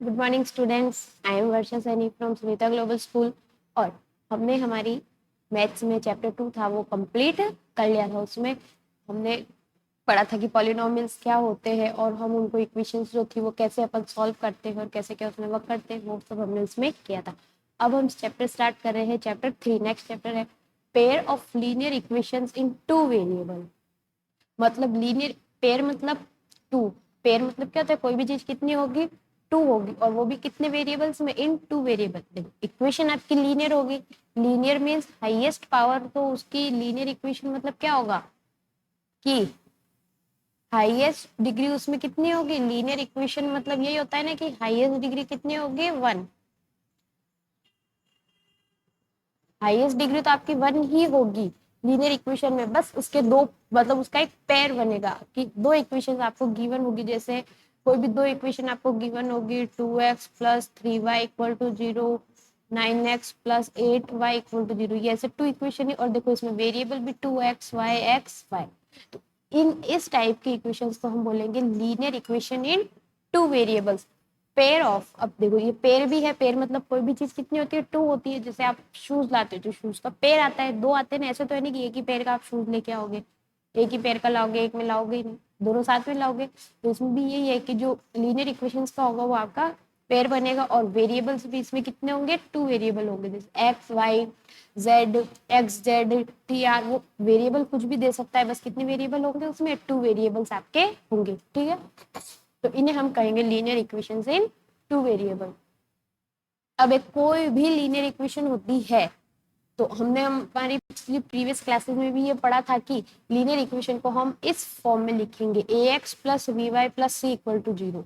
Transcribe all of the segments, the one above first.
Good morning students. I am Varsha Saini from Sunita global school. और हमने हमारी मैथ्स में चैप्टर 2 था वो कंप्लीट कर लिया था। उसमें हमने पढ़ा था कि पॉलिनोमियल्स क्या होते हैं और हम उनको इक्वेशंस जो थी वो कैसे अपन सॉल्व करते हैं और कैसे क्या उसमें वर्क करते हैं, वो सब हमने उसमें किया था। अब हम चैप्टर स्टार्ट कर रहे हैं, चैप्टर 3। नेक्स्ट चैप्टर है pair of linear equations in two variable. मतलब लीनियर पेयर मतलब टू। पेयर मतलब क्या होता है, कोई भी चीज कितनी होगी, टू होगी, और वो भी कितने वेरिएबल्स में, इन टू वेरिएबल। इक्वेशन आपकी लीनियर होगी। लीनियर मीन्स हाईएस्ट पावर, तो उसकी लीनियर इक्वेशन मतलब क्या होगा कि हाईएस्ट डिग्री उसमें कितनी होगी। लीनियर इक्वेशन मतलब यही होता है ना कि हाईएस्ट डिग्री कितनी होगी, 1। हाईएस्ट डिग्री तो आपकी 1 ही होगी लीनियर इक्वेशन में। बस उसके दो, मतलब उसका एक पेयर बनेगा कि दो इक्वेशन आपको गिवन होगी। जैसे कोई भी दो इक्वेशन आपको गिवन होगी, 2x plus 3y equal to 0, 9x plus 8y equal to 0। ये ऐसे टू इक्वेशन है, और देखो इसमें वेरिएबल भी 2x y x y। तो इस टाइप की इक्वेशंस को हम बोलेंगे linear equation in two variables. Pair of, अब देखो ये पेयर भी है। पेयर मतलब कोई भी चीज कितनी होती है, टू होती है। जैसे आप शूज लाते हो तो शूज का पेयर आता है, दो आते हैं ना। ऐसे तो है नहीं कि एक ही पेयर का आप शूज लेके आओगे, एक ही पेयर का लाओगे, एक में लाओगे ही नहीं, दोनों साथ में लाओगे। तो इसमें भी यही है कि जो लीनियर इक्वेशंस का होगा वो आपका पेयर बनेगा। और वेरिएबल्स भी इसमें कितने होंगे, टू वेरिएबल होंगे। जैसे X Y Z, X Z T R, वो वेरिएबल कुछ भी दे सकता है। बस कितने वेरिएबल होंगे उसमें, टू वेरिएबल्स आपके होंगे। ठीक है, तो इन्हें हम कहेंगे लीनियर इक्वेशंस इन टू वेरिएबल। अब एक कोई भी लीनियर इक्वेशन होती है, तो हमने हमारी पिछली प्रीवियस क्लासेस में भी ये पढ़ा था कि लीनियर इक्वेशन को हम इस फॉर्म में लिखेंगे, A x plus B y plus C equal to 0।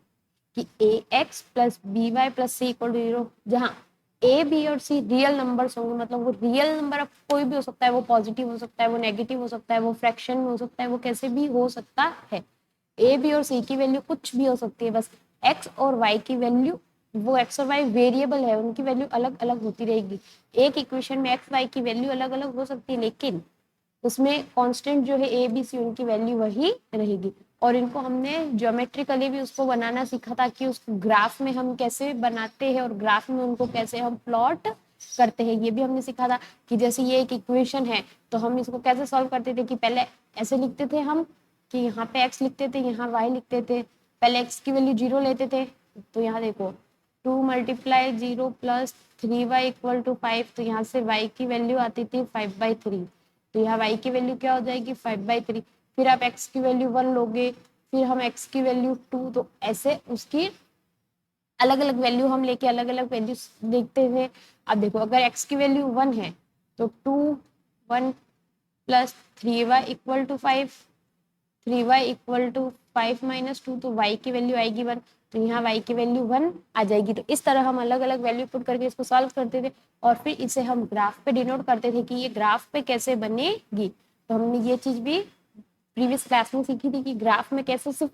कि A x plus B y plus C equal to 0, जहाँ ए बी और सी रियल नंबर्स होंगे। मतलब वो रियल नंबर अब कोई भी हो सकता है, वो पॉजिटिव हो सकता है, वो नेगेटिव हो सकता है, वो फ्रैक्शन में हो सकता है, वो कैसे भी हो सकता है। ए बी और सी की वैल्यू कुछ भी हो सकती है। बस एक्स और वाई की वैल्यू, वो एक्स और वाई वेरिएबल है, उनकी वैल्यू अलग अलग होती रहेगी। एक इक्वेशन में एक्स वाई की वैल्यू अलग अलग हो सकती है, लेकिन उसमें कांस्टेंट जो है ए बी सी, उनकी वैल्यू वही रहेगी। और इनको हमने ज्योमेट्रिकली भी उसको बनाना सीखा था कि उस ग्राफ में हम कैसे बनाते हैं और ग्राफ में उनको कैसे हम प्लॉट करते हैं, ये भी हमने सीखा था। कि जैसे ये एक इक्वेशन है, तो हम इसको कैसे सॉल्व करते थे, कि पहले ऐसे लिखते थे हम कि यहाँ पे x लिखते थे, यहाँ y लिखते थे। पहले x की वैल्यू 0 लेते थे, तो यहाँ देखो 2 multiply 0 plus 3y equal to 5, तो यहाँ से y की वैल्यू आती थी 5/3। तो यहाँ y की वैल्यू क्या हो जाएगी, 5/3। फिर आप x की वैल्यू 1 लोगे, फिर हम x की वैल्यू 2, तो ऐसे उसकी अलग अलग वैल्यू हम लेके अलग अलग वैल्यू देखते थे। अब देखो अगर x की वैल्यू 1 है, तो 2 1 plus 3y equal to 5, 3y equal to 5 minus 2, तो y की वैल्यू आएगी 1। तो यहाँ y की वैल्यू 1 आ जाएगी। तो इस तरह हम अलग अलग वैल्यू पुट करके इसको सॉल्व करते थे, और फिर इसे हम ग्राफ पे डिनोट करते थे कि ये ग्राफ पे कैसे बनेगी। तो हमने ये चीज भी प्रीवियस क्लास में सीखी थी कि ग्राफ में कैसे सिर्फ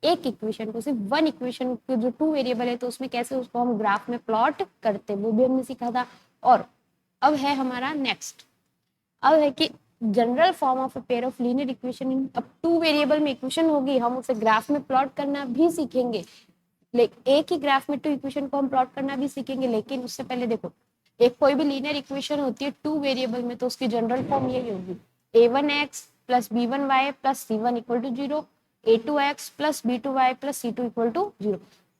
एक इक्वेशन को, सिर्फ वन इक्वेशन को, जो टू वेरिएबल है, तो उसमें कैसे उसको हम ग्राफ में प्लॉट करते, वो भी हमने सीखा था। और अब है हमारा नेक्स्ट, अब है कि general form of a pair of linear equation इन, अब टू वेरिएबल में इक्वेशन होगी, हम उसे ग्राफ में प्लॉट करना भी सीखेंगे। लेकिन एक ही ग्राफ में टू इक्वेशन को हम प्लॉट करना भी सीखेंगे, लेकिन उससे पहले देखो, एक कोई भी लीनियर इक्वेशन होती है टू वेरिएबल में, तो उसकी जनरल फॉर्म यही होगी, a1x plus b1y plus c1 equal to 0, a2x plus b2y plus c2 equal to 0।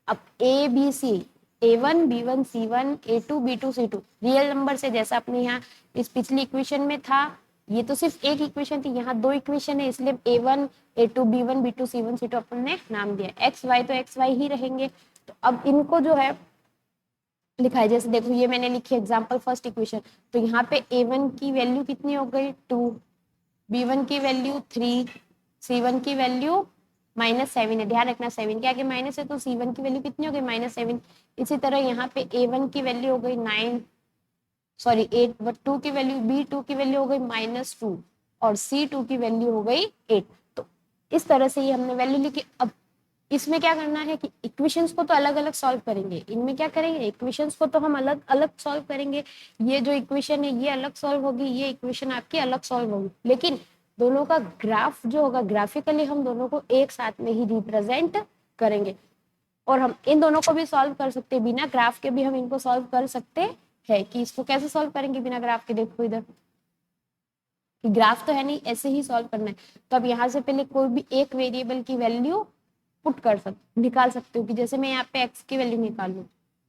अब A B C, a1 b1 c1 a2 b2 c2 real number से, जैसा अपने यहाँ इस पिछली इक्वेशन में था। ये तो सिर्फ एक इक्वेशन थी, यहाँ दो इक्वेशन है, इसलिए a1 a2 b1 b2 c1 c2 अपन ने नाम दिया। एक्स वाई तो एक्स वाई ही रहेंगे। तो अब इनको जो है लिखा है, जैसे देखो ये मैंने लिखी एग्जांपल फर्स्ट इक्वेशन, तो यहाँ पे a1 की वैल्यू कितनी हो गई 2, b1 की वैल्यू 3, c1 की वैल्यू -7 है। ध्यान रखना 7 के आगे माइनस है, तो c1 की वैल्यू कितनी हो गई -7। इसी तरह यहाँ पे a1 की वैल्यू हो गई 9, सॉरी 8, बट 2 की वैल्यू, b2 की वैल्यू हो गई -2, और c2 की वैल्यू हो गई 8। तो इस तरह से ये हमने वैल्यू लिखी। अब इसमें क्या करना है कि इक्वेशंस को तो अलग अलग सॉल्व करेंगे। इनमें क्या करेंगे, इक्वेशंस को तो हम अलग अलग सॉल्व करेंगे। ये जो इक्वेशन है ये अलग सॉल्व होगी, ये इक्वेशन आपकी अलग सॉल्व होगी, लेकिन दोनों का ग्राफ जो होगा, ग्राफिकली हम दोनों को एक साथ में ही रिप्रेजेंट करेंगे। और हम इन दोनों को भी सॉल्व कर सकते हैं, बिना ग्राफ के भी हम इनको सॉल्व कर सकते हैं। कि इसको कैसे सॉल्व करेंगे बिना ग्राफ के, देखो इधर ग्राफ तो है नहीं, ऐसे ही सॉल्व करना है। तो अब यहाँ से पहले कोई भी एक वेरिएबल की वैल्यू पुट कर सकते, निकाल सकते हो। कि जैसे मैं यहाँ पे x की वैल्यू निकालूं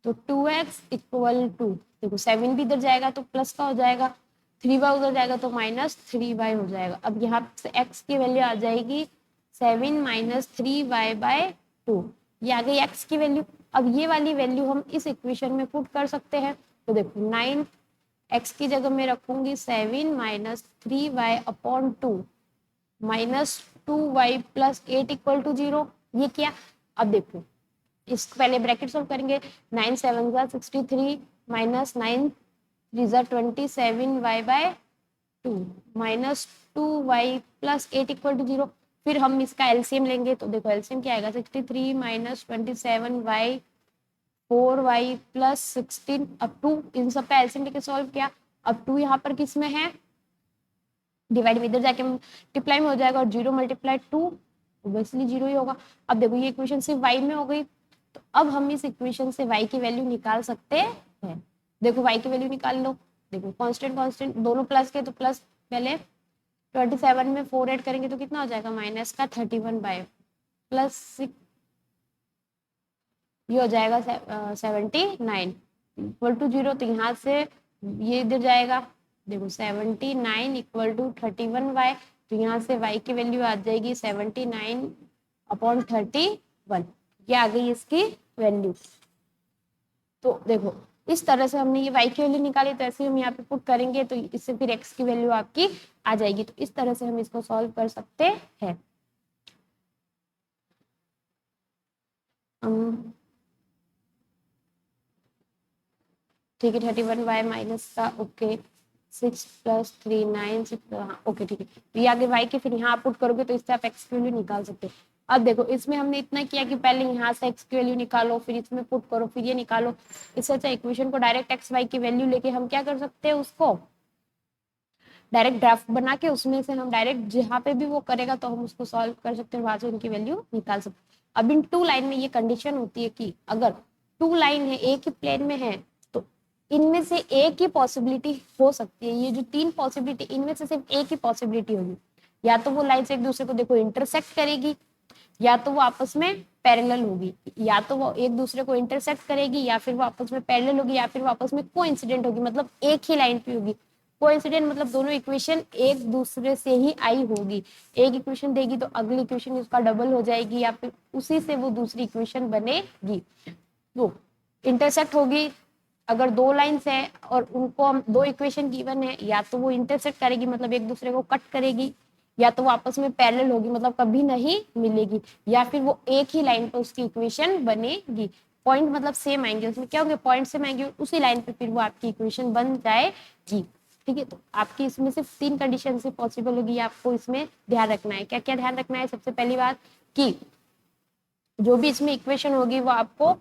तो 2x इक्वल टू, देखो 7 भी इधर जाएगा तो प्लस का हो जाएगा, 3y उधर जाएगा तो -3y हो जाएगा। अब यहाँ से x की वैल्यू आ जाएगी 7 माइनस 3y/2, ये आ गई x की वैल्यू। अब ये वाली वैल्यू हम इस इक्वेशन में पुट कर सकते हैं। तो देखो 9 x की जगह मैं रखूंगी 7 minus 3y/2 -2y plus 8 equal to 0। ये क्या, अब देखो इसको पहले ब्रैकेट सॉल्व करेंगे। 9 7 जा 63 माइनस 9 3 जा 27y/2 -2y plus 8 equal to 0। फिर हम इसका एलसीएम लेंगे तो देखो एलसीएम क्या आएगा, 63 माइनस 27y 4y प्लस 16 अब 2, इन सब का एलसीएम लेके सॉल्व किया। अब 2 यहाँ पर किस में है, डिवाइड में इधर जाके मल्टीप्लाई में हो जाएगा और 0 मल्टीप्लाई 2 ऑब्वियसली 0 ही होगा। अब देखो ये इक्वेशन सिर्फ y में हो गई, तो अब हम इस इक्वेशन से y की वैल्यू निकाल सकते हैं। देखो y की वैल्यू निकाल लो, देखो कांस्टेंट कांस्टेंट दोनों प्लस के, तो प्लस पहले 27 में 4 ऐड करेंगे तो कितना हो जाएगा माइनस का 31 प्लस 6, ये हो जाएगा 79 इक्वल टू 0। तो यहाँ से ये इधर जाएगा, देखो 79 इक्वल टू 31y, तो यहाँ से y की वैल्यू आ जाएगी 79/31, ये आ गई इसकी वैल्यू। तो देखो इस तरह से हमने ये y की वैल्यू निकाली, तो ऐसे हम यहाँ पे पुट करेंगे तो इससे फिर x की वैल्यू आपकी आ जाएगी। तो इस तरह से हम इसको सॉल्व कर सकते हैं। ठीक है 31y माइनस का, ओके 6 प्लस 3 9 6, हाँ ओके ठीक है। तो ये आगे y के फिर यहाँ आप पुट करोगे तो इससे आप x की वैल्यू निकाल सकते हो। अब देखो इसमें हमने इतना किया कि पहले यहाँ से x की वैल्यू निकालो, फिर इसमें पुट करो, फिर ये निकालो। इससे अच्छा इक्वेशन को डायरेक्ट x y की वैल्यू लेके हम क्या कर सकते हैं, उसको डायरेक्ट ग्राफ बना के उसमें से हम डायरेक्ट जहाँ पे भी वो करेगा तो हम उसको सॉल्व कर सकते हैं, वहां से उनकी वैल्यू निकाल सकते हैं। अब इन 2 लाइन में ये कंडीशन होती है कि अगर 2 लाइन है एक ही प्लेन में है तो इनमें से एक ही पॉसिबिलिटी हो सकती है। ये जो 3 पॉसिबिलिटी, इनमें से सिर्फ एक ही पॉसिबिलिटी होगी, या तो वो लाइन से एक दूसरे को देखो इंटरसेक्ट करेगी, या तो वो आपस में पैरेलल होगी, या तो वो एक दूसरे को इंटरसेक्ट करेगी, या फिर वो आपस में पैरेलल होगी, या फिर वो आपस में कोइंसिडेंट होगी, मतलब एक ही लाइन पे होगी। कोइंसिडेंट मतलब दोनों इक्वेशन एक दूसरे से ही आई होगी। एक इक्वेशन देगी तो अगली इक्वेशन उसका डबल हो जाएगी, या फिर उसी से वो दूसरी इक्वेशन बनेगी। तो इंटरसेक्ट होगी, अगर 2 लाइन्स है और उनको हम 2 इक्वेशन गिवन है, या तो वो इंटरसेक्ट करेगी मतलब एक दूसरे को कट करेगी, या तो वो आपस में पैरेलल होगी मतलब कभी नहीं मिलेगी, या फिर वो एक ही लाइन पे उसकी इक्वेशन बनेगी। पॉइंट मतलब सेम आएंगे, उसमें क्या होंगे पॉइंट सेम आएंगे, उसी लाइन पे फिर वो आपकी इक्वेशन बन जाएगी। ठीक है, तो आपकी इसमें सिर्फ 3 कंडीशन से पॉसिबल होगी, आपको इसमें ध्यान रखना है। क्या क्या ध्यान रखना है, सबसे पहली बात कि जो भी इसमें इक्वेशन होगी वो आपको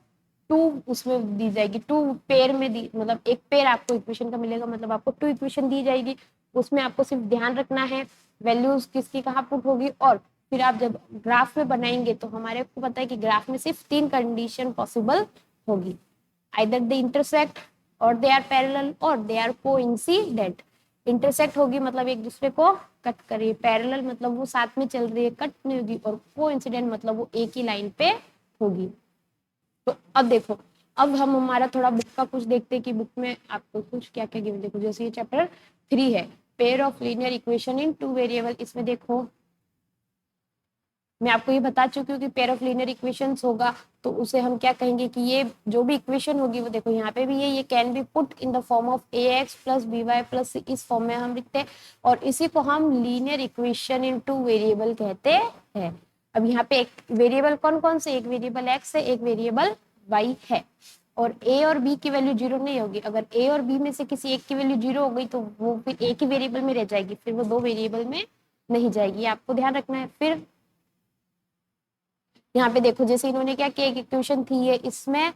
2 उसमें दी जाएगी, 2 पेयर में दी, मतलब एक पेयर आपको इक्वेशन का मिलेगा, मतलब आपको 2 इक्वेशन दी जाएगी। उसमें आपको सिर्फ ध्यान रखना है वैल्यूज किसकी कहाँ पुट होगी। और फिर आप जब ग्राफ में बनाएंगे तो हमारे को पता है कि ग्राफ में सिर्फ 3 कंडीशन पॉसिबल होगी, आइदर दे इंटरसेक्ट और दे आर पैरेलल और दे आर कोइंसिडेंट। इंटरसेक्ट होगी मतलब एक दूसरे को कट करिए, पैरेलल मतलब वो साथ में चल रही है कट नहीं होगी, और कोइंसिडेंट मतलब वो एक ही लाइन पे होगी। तो अब देखो, अब हम हमारा थोड़ा बुक का कुछ देखते हैं कि बुक में आपको कुछ क्या क्या गिवन। देखो जैसे ये चैप्टर 3 है, pair of linear equation in 2 variable. इसमें देखो मैं आपको ये बता चुकी हूँ कि पेयर ऑफ लीनियर इक्वेशंस होगा तो उसे हम क्या कहेंगे कि ये जो भी इक्वेशन होगी वो देखो यहाँ पे भी ये can be put in the form of ax plus by plus c, इस फॉर्म में हम लिखते हैं, और इसी को हम लीनियर इक्वेशन इन 2 वेरिएबल कहते हैं। अब यहाँ पे एक वेरिएबल कौन कौन से, एक वेरिएबल x है, एक वेरिएबल y है, और a और b की वैल्यू 0 नहीं होगी। अगर a और b में से किसी एक की वैल्यू 0 हो गई तो वो फिर एक ही वेरिएबल में रह जाएगी, फिर वो 2 वेरिएबल में नहीं जाएगी, आपको ध्यान रखना है। फिर यहाँ पे देखो जैसे इन्होंने क्या किया, एक इक्वेशन थी ये, इसमें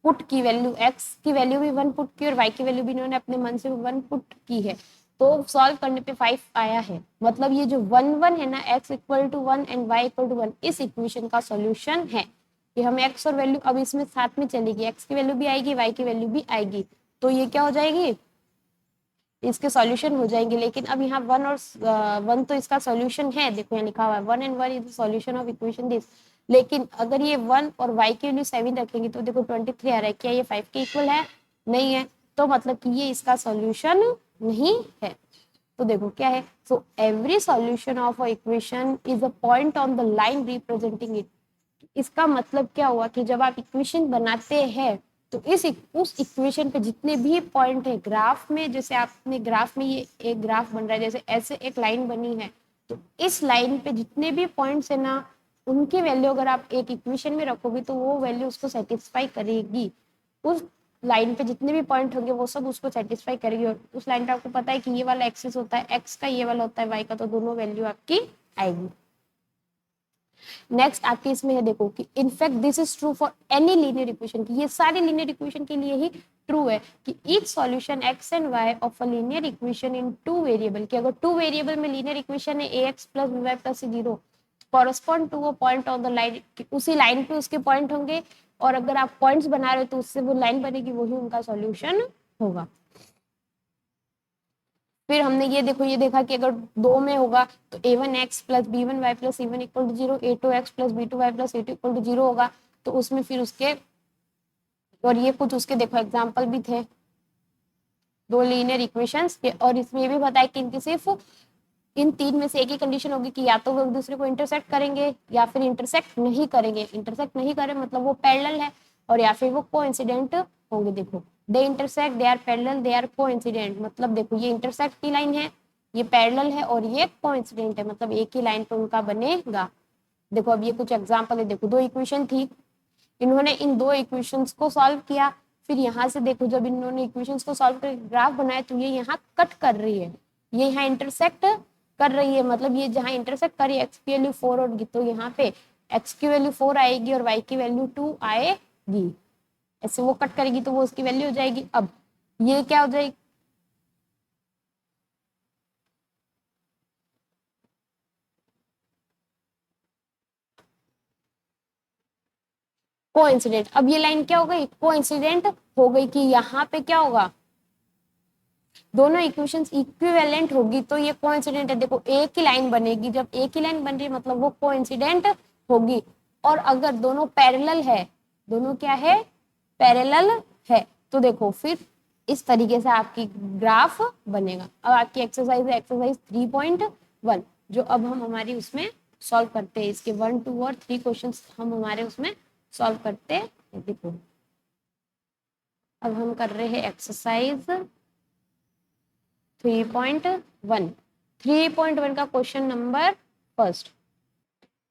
पुट की वैल्यू x की वैल्यू भी 1 पुट की और y की वैल्यू भी इन्होंने अपने मन से 1 पुट की है, तो सॉल्व करने पे 5 आया है। मतलब ये जो 1 1 है ना, x equal to 1 and y equal to 1, इस इक्वेशन का सॉल्यूशन है। कि हम एक्स और वैल्यू अब इसमें साथ में चलेगी, एक्स की वैल्यू भी आएगी, वाई की वैल्यू भी आएगी, तो ये क्या हो जाएगी, इसके सॉल्यूशन हो जाएंगे। लेकिन अब यहाँ वन और वन तो इसका सॉल्यूशन है, देखो यहाँ लिखा हुआ है 1 and 1 is the solution of equation this. लेकिन अगर ये 1 और y की वैल्यू 7 रखेंगे तो देखो 23 आ रहा है, क्या ये 5 के इक्वल है, नहीं है, तो मतलब कि ये इसका सॉल्यूशन नहीं है। तो देखो क्या है, so every solution of a equation is a point on the line representing it. इसका मतलब क्या हुआ कि जब आप इक्वेशन बनाते हैं तो उस इक्वेशन पे जितने भी पॉइंट है ग्राफ में, जैसे आपने ग्राफ में ये एक ग्राफ बन रहा है, जैसे ऐसे एक लाइन बनी है, तो इस लाइन पे जितने भी पॉइंट्स है ना, उनकी वैल्यू अगर आप एक इक्वेशन में रखोगे तो वो वैल्यू उसको सेटिस्फाई करेगी। उस लाइन पे जितने भी पॉइंट होंगे वो सब उसको सेटिस्फाई करेगी। और उस लाइन पे आपको पता है कि ये वाला एक्सिस होता है एक्स का, ये वाला होता है वाई का, तो दोनों वैल्यू आपकी आएगी। नेक्स्ट आपके इसमें है देखो कि in fact this is true for any linear equation, की ये सारे लीनियर इक्वेशन के लिए ही ट्रू है कि each solution x and y of a linear equation in two variable, कि अगर टू वेरिएबल में लीनियर इक्वेशन है A x plus B y plus C zero, correspond to a point on the line, उसी line पे उसके point होंगे, और अगर आप पॉइंट्स बना रहे हो तो उससे वो लाइन बनेगी, वही उनका सॉल्यूशन होगा। फिर हमने ये देखो ये देखा कि अगर दो में होगा तो a1x plus b1y plus c1 equal to zero, a2x plus b2y plus c2 equal to zero होगा, तो उसमें फिर उसके और ये कुछ उसके देखो एग्जाम्पल भी थे दो लीनियर इक्वेशंस के। और इसमें ये भी बताया कि इनकी सिर्फ इन तीन में से एक ही कंडीशन होगी कि या तो वो एक दूसरे को इंटरसेक्ट करेंगे या फिर इंटरसेक्ट नहीं करेंगे। इंटरसेक्ट नहीं करें मतलब वो पैरेलल है, और या फिर वो कोइंसिडेंट होंगे। देखो they intersect, they are parallel, they are coincident, मतलब देखो ये इंटरसेक्ट की लाइन है, ये पैरेलल है, और ये कोइंसिडेंट है, मतलब एक ही लाइन पे उनका बनेगा। देखो अब ये कुछ एग्जांपल है, देखो दो इक्वेशन थी, इन्होंने इन दो इक्वेशंस को सॉल्व किया, फिर यहाँ से देखो जब इन्होंने इक्वेशंस को सॉल्व कर ग्राफ बनाया तो ये यहाँ कट कर रही है, ये यहाँ इंटरसेक्ट कर रही है, मतलब ये जहाँ इंटरसेक्ट कर रही है एक्स की वैल्यू 4 होगी तो यहाँ पे एक्स की वैल्यू 4 आएगी और वाई की वैल्यू 2 आएगी। ऐसे वो कट करेगी तो वो उसकी वैल्यू हो जाएगी। अब ये क्या हो जाएगी, कोइंसिडेंट। अब ये लाइन क्या हो गई, कोइंसिडेंट हो गई, कि यहाँ पे क्या होगा, दोनों इक्वेशंस इक्विवेलेंट होगी तो ये कोइंसिडेंट है। देखो एक ही लाइन बनेगी, जब एक ही लाइन बन रही है मतलब वो कोइंसिडेंट होगी। और अगर दोनों पैरेलल है, दोनों क्या है, पैरेलल है, तो देखो फिर इस तरीके से आपकी ग्राफ बनेगा। अब आपकी एक्सरसाइज है एक्सरसाइज 3.1, जो अब हम हमारी उसमें सॉल्व करते हैं। इसके 1, 2 और 3 क्वेश्चंस हम हमारे उसमें सॉल्व करते हैं। देखो अब हम कर रहे हैं एक्सरसाइज 3.1। 3.1 का क्वेश्चन नंबर फर्स्ट।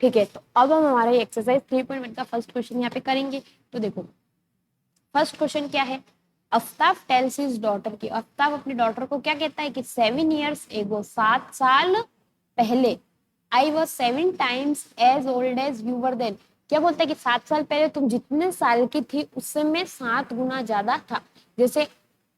ठीक है, तो अब हम हमारे एक्सरसाइज 3.1 का फर्स्ट क्वेश्चन यहाँ पे करेंगे। तो देखो फर्स्ट क्वेश्चन क्या है, अफ्ताब टेल्स हिज डॉटर, की अफ्ताब अपनी डॉटर को क्या कहता है कि 7 years एगो, 7 साल पहले, I was 7 times as old as you were then, क्या बोलता है कि 7 साल पहले तुम जितने साल की थी उससे मैं 7 गुना ज्यादा था। जैसे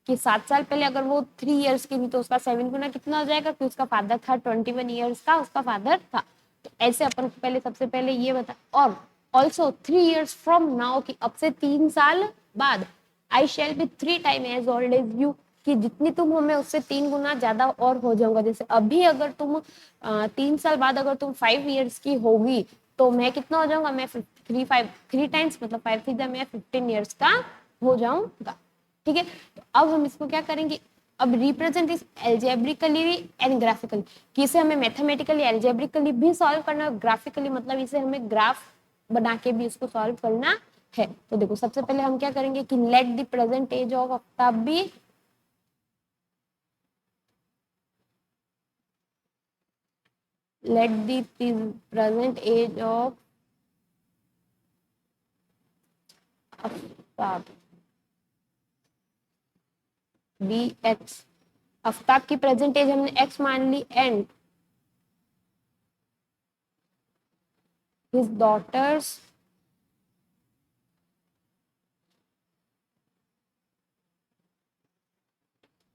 कि 7 साल पहले अगर वो 3 years की थी तो उसका 7 गुना कितना हो जाएगा, कि उसका फादर था 21 years का, उसका फादर था। तो ऐसे अपन पहले सबसे पहले ये बता, और ऑल्सो 3 years फ्रॉम नाउ, की अब से 3 साल बाद, I shall be 3 times as old as you, कि जितनी तुम हो मैं उससे 3 गुना ज्यादा और हो जाऊंगा। जैसे अभी अगर तुम 3 साल बाद अगर तुम 5 years की होगी तो मैं कितना हो जाऊंगा, मैं 3 times मतलब 5 थी, मैं 15 years का हो जाऊंगा। ठीक है, तो अब हम इसको क्या करेंगे, अब रिप्रेजेंट इस एल्जेब्रिकली एंड ग्राफिकली, कि इसे हमें मैथमेटिकली एल्जेब्रिकली भी सॉल्व करना है, ग्राफिकली मतलब इसे हमें ग्राफ बना के भी इसको सॉल्व करना है। तो देखो सबसे पहले हम क्या करेंगे कि let the present age of Aftab be, let the present age of Aftab be x, Aftab की प्रेजेंट एज हमने एक्स मान ली, and his daughters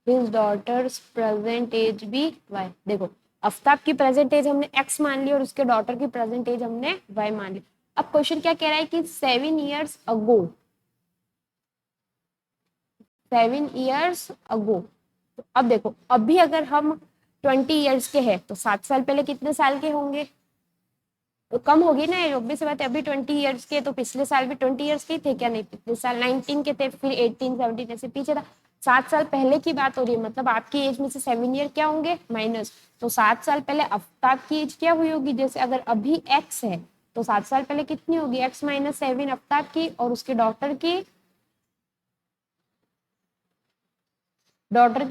his daughters present age be y. देखो आफ्ताब की प्रेजेंट एज हमने एक्स मान ली और उसके डॉटर की प्रेजेंट एज हमने वाई मान ली। अब क्वेश्चन क्या कह रहा है कि 7 years ago, 7 years ago। तो अब देखो, अभी अगर हम 20 years के हैं तो 7 साल पहले कितने साल के होंगे? तो कम होगी ना, ऑब्वियस बात है। अभी 20 years के, तो पिछले साल भी 20 years के ही थे क्या? नहीं, पिछले साल 19 के थे, फिर 18, 17 ऐसे पीछे था। 7 साल पहले की बात हो रही है, मतलब आपकी एज में से 7 ईयर क्या होंगे? माइनस। तो 7 साल पहले आफ्ताब की एज क्या हुई होगी? जैसे अगर अभी एक्स है तो 7 साल पहले कितनी होगी? एक्स माइनस 7 आफ्ताब की, और उसके डॉटर की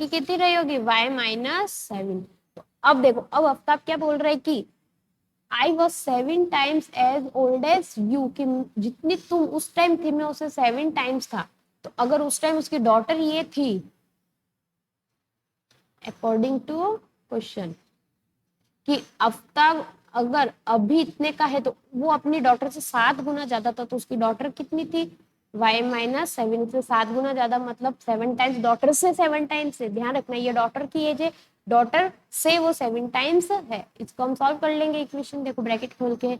कितनी रही होगी? Y minus 7। तो अब देखो, अब आफ्ताब क्या बोल रहे हैं कि I was 7 times as old as you, कि जितनी तुम उस टाइम थी मैं उसे 7 times था। तो अगर उस टाइम उसकी डॉटर ये थी, अकॉर्डिंग टू क्वेश्चन, कि आफ्ताब अगर अभी इतने का है तो वो अपनी डॉटर से 7 गुना ज्यादा था, तो उसकी डॉटर कितनी थी? y माइनस 7 से 7 गुना ज्यादा, मतलब 7 टाइम्स डॉटर से, 7 टाइम्स से। ध्यान रखना, ये डॉटर की एज है, डॉटर से वो 7 टाइम्स है। इसको हम सॉल्व कर लेंगे इक्वेशन। देखो ब्रैकेट खोल के,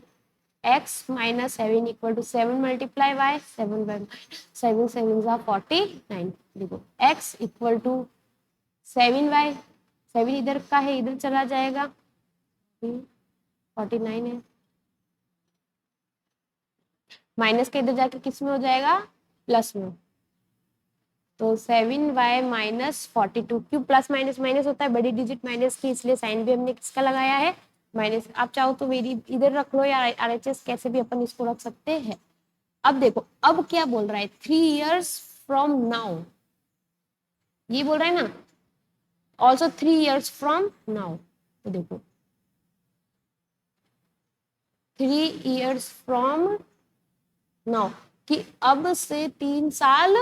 x minus 7 equal to 7 multiply y, 7 by 7 7 जा 49। देखो x इक्वल टू 7y, 7 इधर का है, इधर चला जाएगा, 49 है, माइनस के इधर जाके किस में हो जाएगा? प्लस में। तो 7y माइनस 42, क्यों प्लस माइनस माइनस होता है? बड़ी डिजिट माइनस की, इसलिए साइन भी हमने किसका लगाया है? माइनस। आप चाहो तो मेरी इधर रख लो, या RHS कैसे भी अपन इसको रख सकते हैं। अब देखो, अब क्या बोल रहा है? 3 years फ्रॉम नाउ, ये बोल रहा है ना, ऑल्सो 3 years फ्रॉम नाउ। तो देखो 3 years फ्रॉम नाउ, कि अब से 3 साल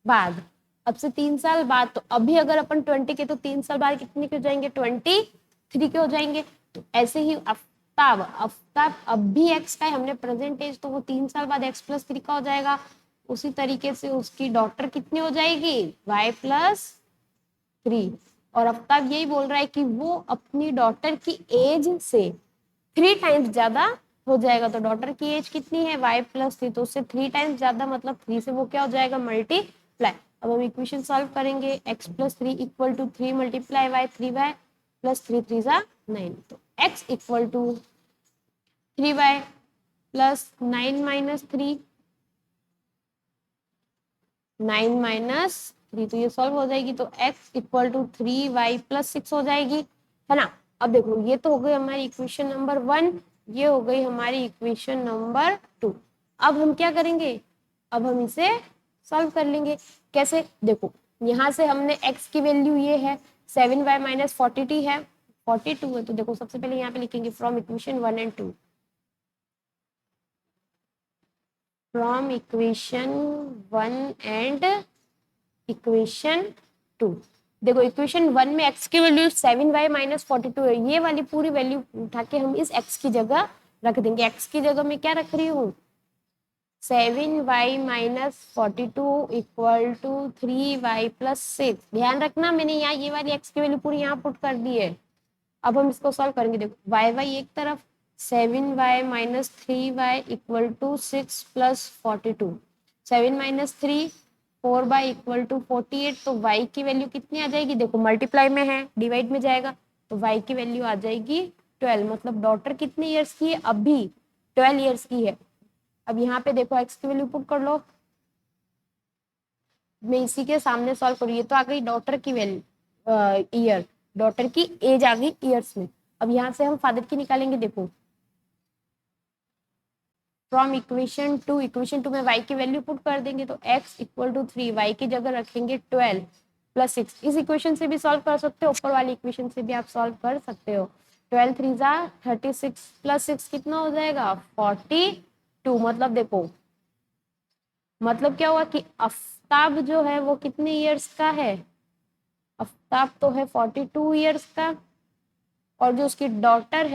बाद, अब से 3 साल बाद। तो अभी अगर अपन 20 के, तो 3 साल बाद कितने के हो जाएंगे? 23 के हो जाएंगे। तो ऐसे ही आफ्ताब, अब भी एक्स का है, हमने प्रेजेंट एज, तो वो 3 साल बाद एक्स प्लस 3 का हो जाएगा। उसी तरीके से उसकी डॉटर कितनी हो जाएगी? Y plus 3। और आफ्ताब यही बोल रहा है कि वो अपनी डॉटर की एज से 3 टाइम्स ज्यादा हो जाएगा। तो डॉटर की एज कितनी है? y प्लस 3, तो उससे 3 टाइम्स ज्यादा, मतलब 3 से वो क्या हो जाएगा? मल्टीप्लाई। अब हम इक्वेशन सॉल्व करेंगे, x plus 3 equal to 3 multiply y, 3y plus 3 3 जा 9। तो x equal to 3y plus 9 minus 3, 9 minus 3, तो ये सॉल्व हो जाएगी। तो x equal to 3y plus 6 हो जाएगी, है ना। अब देखो, ये तो हो गई हमारी इक्वेशन नंबर 1, ये हो गई हमारी इक्वेशन नंबर 2। अब हम क्या करेंगे? अब हम इसे सॉल्व कर लेंगे। कैसे? देखो, यहाँ से हमने x की वैल्यू ये है, 7y माइनस 42 है, 42 है। तो देखो सबसे पहले यहाँ पे लिखेंगे from equation 1 and 2, from equation 1 and equation 2। देखो इक्वेशन 1 में x की वैल्यू 7y माइनस 42 है, ये वाली पूरी वैल्यू उठा के हम इस x की जगह रख देंगे। x की जगह मैं क्या रख रही हूँ? 7y minus 42 equal to 3y plus 6। ध्यान रखना, मैंने यहाँ ये वाली x की वैल्यू पूरी यहाँ पुट कर दी है। अब हम इसको सॉल्व करेंगे। देखो y एक तरफ, 7y minus 3y equal to 6 plus 42, 7 minus 3 4y equal to 48। तो y की वैल्यू कितनी आ जाएगी? देखो मल्टीप्लाई में है, डिवाइड में जाएगा, तो y की वैल्यू आ जाएगी 12। मतलब डॉटर कितने ईयर्स की है? अभी 12 ईयर्स की है। अब यहाँ पे देखो x की वैल्यू पुट कर लो, मैं इसी के सामने सॉल्व करूँ। ये तो आ गई डॉटर की वैल्यू, ईयर, डॉटर की एज आ गई ईयर्स में। अब यहाँ से हम फादर की निकालेंगे। देखो फ्रॉम इक्वेशन 2 में y की वैल्यू पुट कर देंगे, तो x इक्वल टू 3, y की जगह रखेंगे 12 प्लस 6। इस इक्वेशन से भी सॉल्व कर सकते हो, ऊपर वाली इक्वेशन से भी आप सॉल्व कर सकते हो। 12 3 जा 36 प्लस 6 कितना हो जाएगा? 42। मतलब देखो, मतलब क्या हुआ कि आफ्ताब जो है वो कितने ईयर्स का है? आफ्ताब तो है 42 ईयर्स का, और जो उसकी डॉटर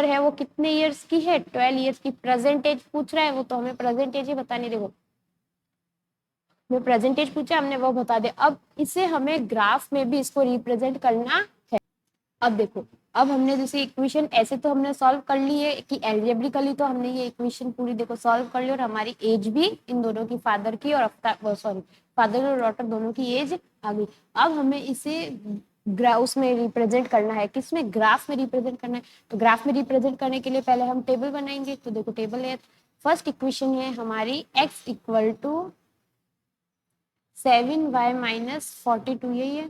है वो कितने ईयर्स की है? 12 ईयर्स की। प्रेजेंट एज पूछ रहा है वो, तो हमें प्रेजेंट एज ही बतानी। देखो मैं प्रेजेंट एज पूछा, हमने वो बता दे। अब इसे हमें ग्राफ में भी इसको रिप्रेजेंट करना है। अब देखो अब हमने जैसे इक्वेशन ऐसे तो हमने सॉल्व कर ली है कि एल्जेब्रिकली तो हमने ये इक्वेशन पूरी देखो सॉल्व कर ली और हमारी एज भी इन दोनों की फादर की और सॉरी फादर और डॉटर दोनों की एज आ गई। अब हमें इसे उसमें रिप्रेजेंट करना है, किसमें, ग्राफ में रिप्रेजेंट करना है। तो ग्राफ में रिप्रेजेंट करने के लिए पहले हम टेबल बनाएंगे। तो देखो टेबल है, फर्स्ट इक्वेशन है हमारी x equal to 7y minus 42, यही है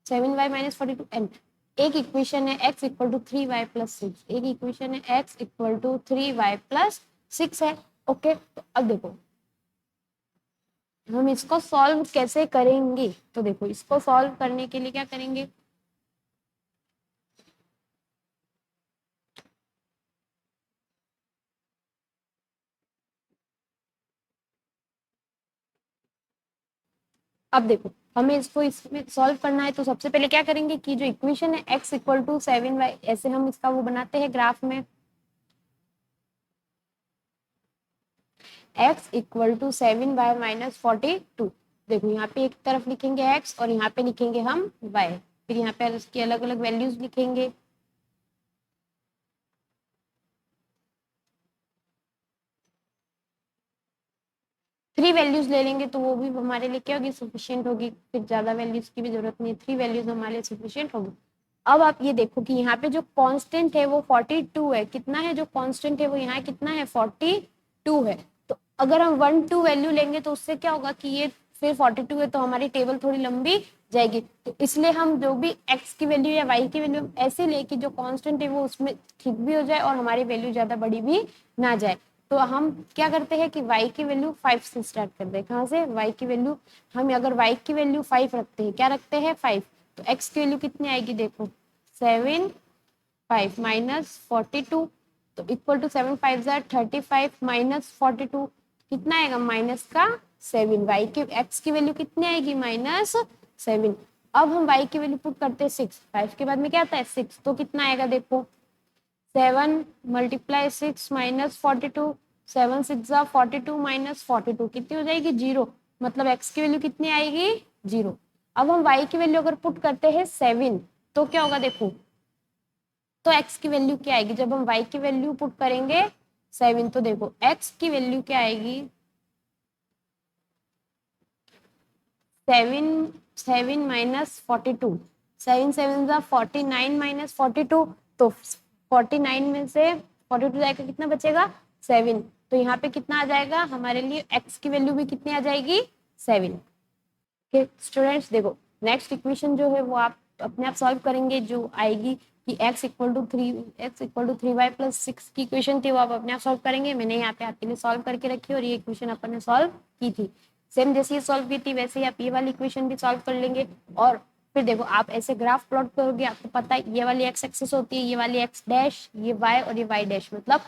7y माइनस 42 एंड एक इक्वेशन है x equal to 3y plus 6, एक इक्वेशन है x equal to 3y plus 6 है। ओके, तो अब देखो हम इसको सॉल्व कैसे करेंगे। तो देखो इसको सॉल्व करने के लिए क्या करेंगे, अब देखो हमें इसको इसमें सॉल्व करना है। तो सबसे पहले क्या करेंगे कि जो इक्वेशन है x इक्वल टू 7y, ऐसे हम इसका वो बनाते हैं ग्राफ में, x equal to 7y minus 42। देखो यहाँ पे एक तरफ लिखेंगे x और यहाँ पे लिखेंगे हम y, फिर यहाँ पे उसकी अलग अलग वैल्यूज लिखेंगे। थ्री वैल्यूज ले लेंगे तो वो भी हमारे लिए क्या होगी, सफिशियंट होगी, फिर ज्यादा वैल्यूज की भी जरूरत नहीं है, थ्री वैल्यूज हमारे लिए सफिशियंट होगी। अब आप ये देखो कि यहाँ पे जो कांस्टेंट है वो 42 है, कितना है जो कांस्टेंट है वो यहाँ कितना है 42 है। तो अगर हम 1 2 वैल्यू लेंगे तो उससे क्या होगा कि ये फिर 42 है तो हमारी टेबल थोड़ी लंबी जाएगी। तो इसलिए हम जो भी x की वैल्यू या y की वैल्यू ऐसे ले कि जो कांस्टेंट है वो उसमें ठीक भी हो जाए और हमारी वैल्यू ज्यादा बड़ी भी ना जाए। तो हम क्या करते हैं कि y की वैल्यू 5 से स्टार्ट करते हैं। कहाँ से, y की वैल्यू, हम अगर y की वैल्यू 5 रखते हैं, क्या रखते हैं 5, तो x की वैल्यू कितनी आएगी देखो 7 5 माइनस 42, तो इक्वल टू 7 5 जार 35 माइनस 42 कितना आएगा माइनस का 7, y की x की वैल्यू कितनी आएगी -7। अब हम y की वैल्यू पुट करते हैं 6, 5 के बाद में क्या आता है 6, तो कितना आएगा देखो 7 मल्टीप्लाई 6 माइनस 42, 7 6 जा 42 माइनस 42 कितनी हो जाएगी 0, मतलब x की वैल्यू कितनी आएगी 0। अब हम y की वैल्यू अगर पुट करते हैं 7 तो क्या होगा देखो, तो x की वैल्यू क्या आएगी जब हम y की वैल्यू पुट करेंगे 7, तो देखो x की वैल्यू क्या आएगी 7 7 माइनस 42, 7 7 जा 49 माइनस 42, तो 49 में से 42 जाएगा कितना बचेगा 7, तो यहाँ पे कितना आ जाएगा हमारे लिए x की वैल्यू भी कितनी आ जाएगी 7। ओके स्टूडेंट्स, देखो नेक्स्ट इक्वेशन जो है वो आप अपने आप सॉल्व करेंगे, जो आएगी कि x equal to 3y plus 6 की इक्वेशन थी वो आप अपने आप सॉल्व करेंगे। मैंने यहाँ पे आपके लिए सॉल्व करके रखी और ये इक्वेशन अपन ने सॉल्व की थी, सेम जैसे ये सॉल्व की थी वैसे ही आप ये वाली इक्वेशन भी सॉल्व कर लेंगे। और फिर देखो आप ऐसे ग्राफ प्लॉट करोगे, आपको पता है ये वाली x एक्सिस होती है, ये वाली x डैश, ये y और ये y डैश, मतलब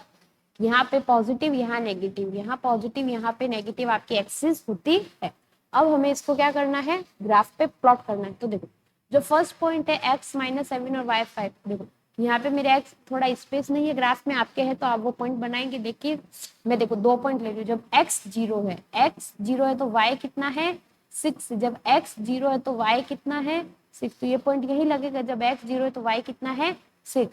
यहाँ पे पॉजिटिव यहाँ नेगेटिव, यहाँ पॉजिटिव यहाँ पे नेगेटिव आपकी एक्सिस होती है। अब हमें इसको क्या करना है, ग्राफ पे प्लॉट करना है। तो देखो जो फर्स्ट पॉइंट है x -7 और y 5, देखो यहाँ पे मेरे x थोड़ा स्पेस नहीं है ग्राफ में, आपके है तो आप वो पॉइंट बनाएंगे। देखिए मैं देखो 2 पॉइंट ले रही हूँ, जब x 0 है, x 0 है तो y कितना है 6, जब x 0 है तो y कितना है 6, तो ये पॉइंट यही लगेगा, जब x 0 है तो y कितना है 6,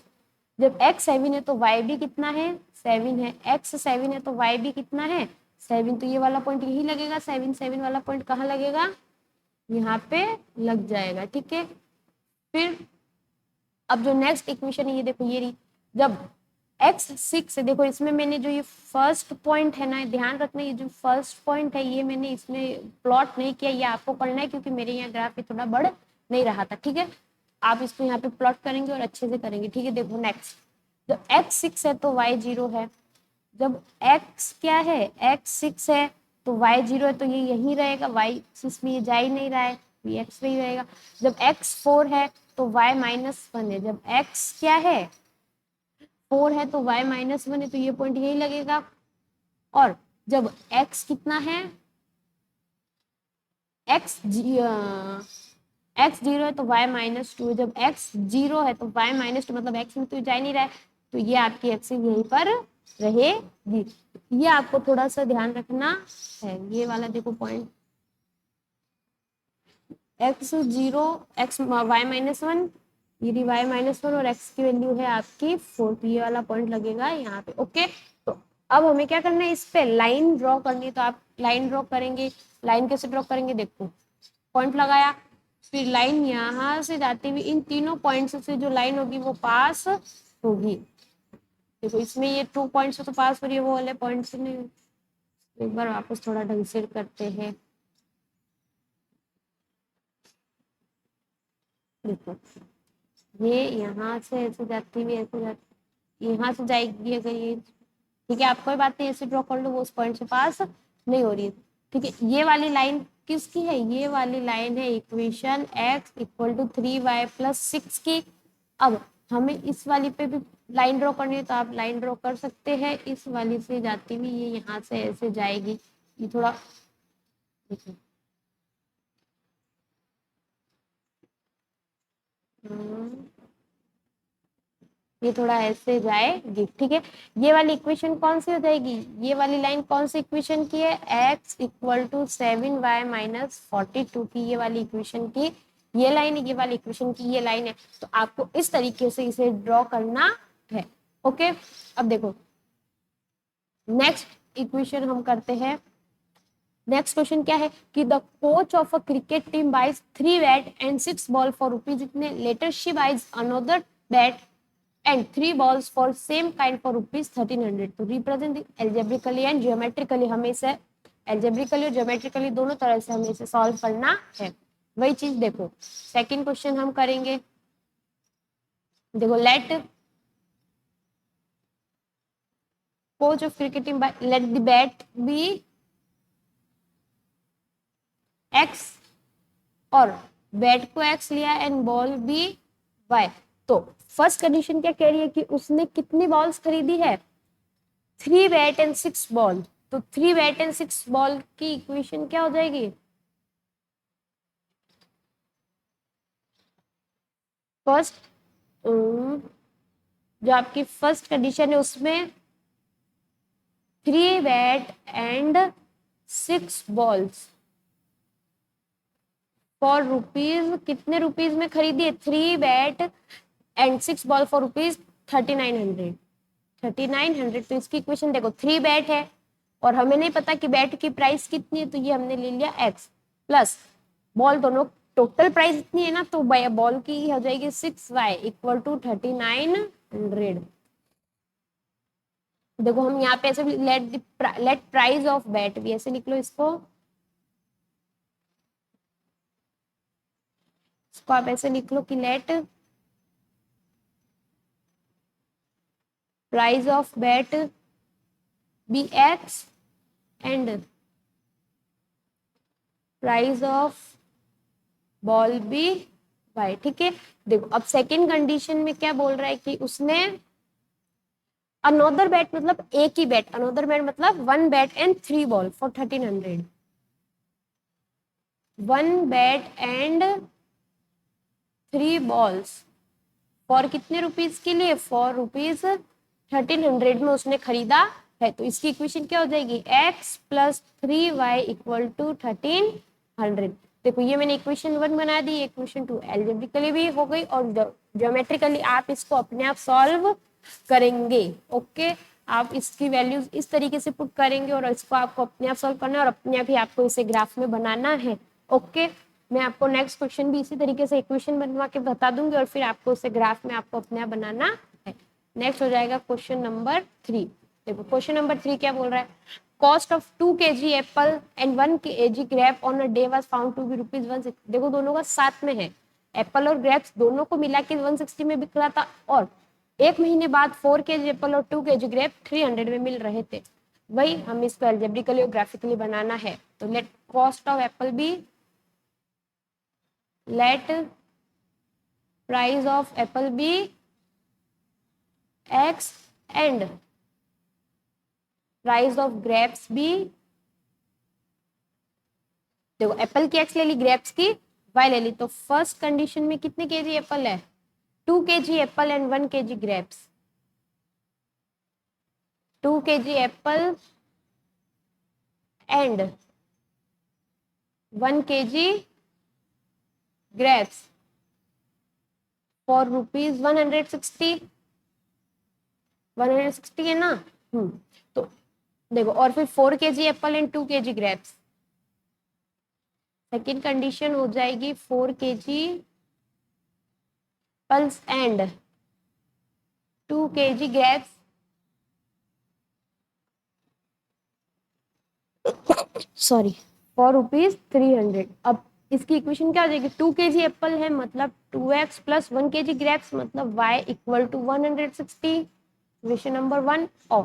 जब x 7 है तो y भी कितना है 7 है, x 7 है तो y भी कितना है 7, तो ये वाला पॉइंट यही लगेगा, 7 7 वाला पॉइंट कहाँ लगेगा, यहाँ पे लग जाएगा। ठीक है, फिर अब जो नेक्स्ट इक्वेशन है ये देखो ये रही, जब x 6 है, देखो इसमें मैंने जो ये फर्स्ट पॉइंट है ना, ध्यान रखना ये जो फर्स्ट पॉइंट है ये मैंने इसमें प्लॉट नहीं किया, ये आपको करना है क्योंकि मेरे यहाँ ग्राफ थोड़ा बढ़ नहीं रहा था। ठीक है, आप इसको यहाँ पे प्लॉट करेंगे और अच्छे से करेंगे। ठीक है, देखो नेक्स्ट, जब x 6 है तो y 0 है, जब x क्या है x 6 है तो y 0 है, तो ये यही रहेगा, y 6 में ये जा ही नहीं रहा है, ये x नहीं रहेगा। जब x 4 है तो y -1 है, जब x क्या है 4 है तो y -1 है, तो ये पॉइंट यही लगेगा। और जब x कितना है x x 0 है तो y -2 है, जब x 0 है तो y -2, मतलब x में तो जा ही नहीं रहा है, तो ये आपकी एक्सिस यहीं पर रहेगी। ये आपको थोड़ा सा ध्यान रखना है, ये वाला देखो पॉइंट x 0 x y -1 ये y -1 और x की वैल्यू है आपकी 4, तो ये वाला पॉइंट लगेगा यहाँ पे। ओके, तो अब हमें क्या करना है, इस पे लाइन ड्रॉ करनी है, तो आप लाइन ड्रॉ करेंगे। लाइन कैसे ड्रॉ करेंगे, देखो पॉइंट लगाया, फिर लाइन यहाँ से जाती हुई इन तीनों पॉइंट्स से जो लाइन होगी वो पास होगी। देखो इसमें ये 2 पॉइंट से तो पास हो रही है, वो वाले पॉइंट से नहीं। एक बार वापस थोड़ा ढंग से करते हैं। देखो ये यहाँ से ऐसे जाती हुई ऐसे जाती, यहाँ से जाएगी अगर ये, ठीक है, आप कोई बात नहीं ऐसे ड्रॉ कर लो, वो उस पॉइंट से पास नहीं हो रही है। ठीक है, ये वाली लाइन किसकी है, ये वाली लाइन है equation x equal to 3y plus 6 की। अब हमें इस वाली पे भी लाइन ड्रॉ करनी है, तो आप लाइन ड्रॉ कर सकते हैं। इस वाली से जाती हुई ये यहाँ से ऐसे जाएगी, ये थोड़ा देखो, ये थोड़ा ऐसे जाएगी। ठीक है, ये वाली इक्वेशन कौन सी हो जाएगी, ये वाली लाइन कौन सी इक्वेशन की है, x equal to 7y minus 42 की ये वाली इक्वेशन की ये लाइन है, ये वाली इक्वेशन की ये लाइन है। तो आपको इस तरीके से इसे ड्रॉ करना है। ओके, अब देखो नेक्स्ट इक्वेशन हम करते हैं। नेक्स्ट क्वेश्चन क्या है कि the coach of a cricket team buys 3 bat and 6 ball for rupees इतने, later she buys another bat and 3 balls for same kind for rupees 1300। तो रिप्रेजेंट एल्जेब्रिकली एंड ज्योमेट्रिकली, हमें इसे एल्जेब्रिकली और geometrically दोनों तरह से हमें इसे सॉल्व करना है। वही चीज देखो सेकंड क्वेश्चन हम करेंगे। देखो let coach of cricket team let the bat be X, और बैट को एक्स लिया एंड बॉल बी वाई। तो फर्स्ट कंडीशन क्या कह रही है कि उसने कितनी बॉल्स खरीदी है, 3 बैट एंड 6 बॉल। तो 3 बैट एंड 6 बॉल की इक्वेशन क्या हो जाएगी, फर्स्ट जो आपकी फर्स्ट कंडीशन है उसमें 3 bat and 6 balls for rupees, कितने रुपीज में खरीदी है, 3 bat and 6 ball for rupees 3900। 3900, तो इसकी इक्वेशन देखो 3 बैट है और हमें नहीं पता कि बैट की प्राइस कितनी है, तो ये हमने ले लिया x प्लस बॉल, दोनों टोटल प्राइस इतनी है ना, तो बॉल की हो जाएगी 6y इक्वल टू 3900। देखो हम यहाँ पे ऐसे भी लेट प्राइस ऑफ बैट भी ऐसे लिख लो, इसको आप ऐसे लिख लो कि let price of bat be X and price of ball be Y. ठीक है, देखो अब सेकंड कंडीशन में क्या बोल रहा है कि उसने अनोदर बैट, मतलब एक ही बैट, अनोदर बैट मतलब 1 bat and 3 ball for 1300। 1 bat and 3 balls for कितने रुपीज के लिए, फॉर रुपीज 1300 में उसने खरीदा है। तो इसकी इक्वेशन क्या हो जाएगी, x plus 3y equal to 1300। देखो ये मैंने इक्वेशन 1 बना दी, इक्वेशन 2 एल्जेब्रिकली भी हो गई और ज्योमेट्रिकली आप इसको अपने आप सॉल्व करेंगे। ओके, आप इसकी वैल्यूज इस तरीके से पुट करेंगे और इसको आपको अपने आप सॉल्व करना है और अपने आप ही आपको इसे ग्राफ में बनाना है। ओके, मैं आपको नेक्स्ट क्वेश्चन भी इसी तरीके से इक्वेशन बनवा के बता दूंगी और फिर आपको उसे ग्राफ में आपको अपने आप बनाना है। नेक्स्ट हो जाएगा क्वेश्चन नंबर 3। देखो क्वेश्चन नंबर 3 क्या बोल रहा है, cost of 2 kg apple and 1 kg grape on a day was found to be rupees 160। देखो दोनों का साथ में है, एप्पल और ग्रेप्स दोनों को मिला के 160 में बिक रहा था और एक महीने बाद 4 kg एप्पल और 2 kg ग्रेप 300 में मिल रहे थे। वही हम इसको एल्जेब्रिकली और ग्राफिकली बनाना है। तो let cost of apple be, let price of apple be x and price of grapes be, देखो एप्पल की x ले ली, ग्रेप्स की y ले ली। तो फर्स्ट कंडीशन में कितने केजी एप्पल है, 2 kg apple and 1 kg grapes. 2 kg apple and 1 kg grapes for rupees 160, 160 है ना। तो देखो, और फिर 4 kg apple and 2 kg grapes. Second condition हो जाएगी 4 kg apples and 2 kg grapes, sorry, for rupees 300। अब इसकी इक्वेशन क्या हो जाएगी, 2 kg एप्पल है मतलब 2x प्लस 1 kg ग्रेप्स मतलब y equal to 160, equation number 1। और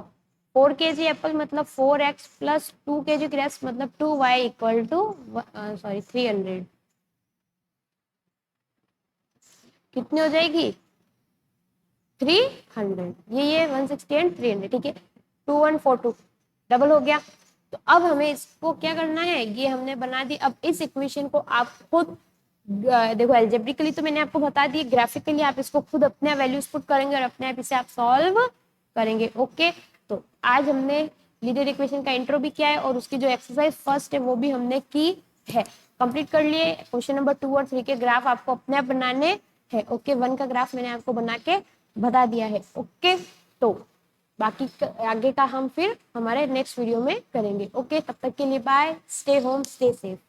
4 kg एप्पल मतलब 4x प्लस 2 kg ग्रेप्स मतलब 2y इक्वल टू सॉरी 300। कितनी हो जाएगी, 300। ये 160 एंड 300, ठीक है। 2142 डबल हो गया। तो अब हमें इसको क्या करना है, ये हमने बना दी। अब इस इक्वेशन को आप खुद देखो, एल्जेब्रिकली तो मैंने आपको बता दी, ग्राफिकली आप इसको खुद अपने वैल्यूज पुट करेंगे और अपने आप इसे आप सॉल्व करेंगे। ओके, तो आज हमने लीनियर इक्वेशन का इंट्रो भी किया है और उसकी जो एक्सरसाइज फर्स्ट है वो भी हमने की है, कंप्लीट कर लिए। क्वेश्चन नंबर 2 और 3 के ग्राफ आपको अपने आप बनाने हैं। ओके, 1 का ग्राफ मैंने आपको बना के बता दिया है। ओके, तो बाकी आगे का हम फिर हमारे नेक्स्ट वीडियो में करेंगे। ओके, तब तक के लिए bye, stay home, stay safe.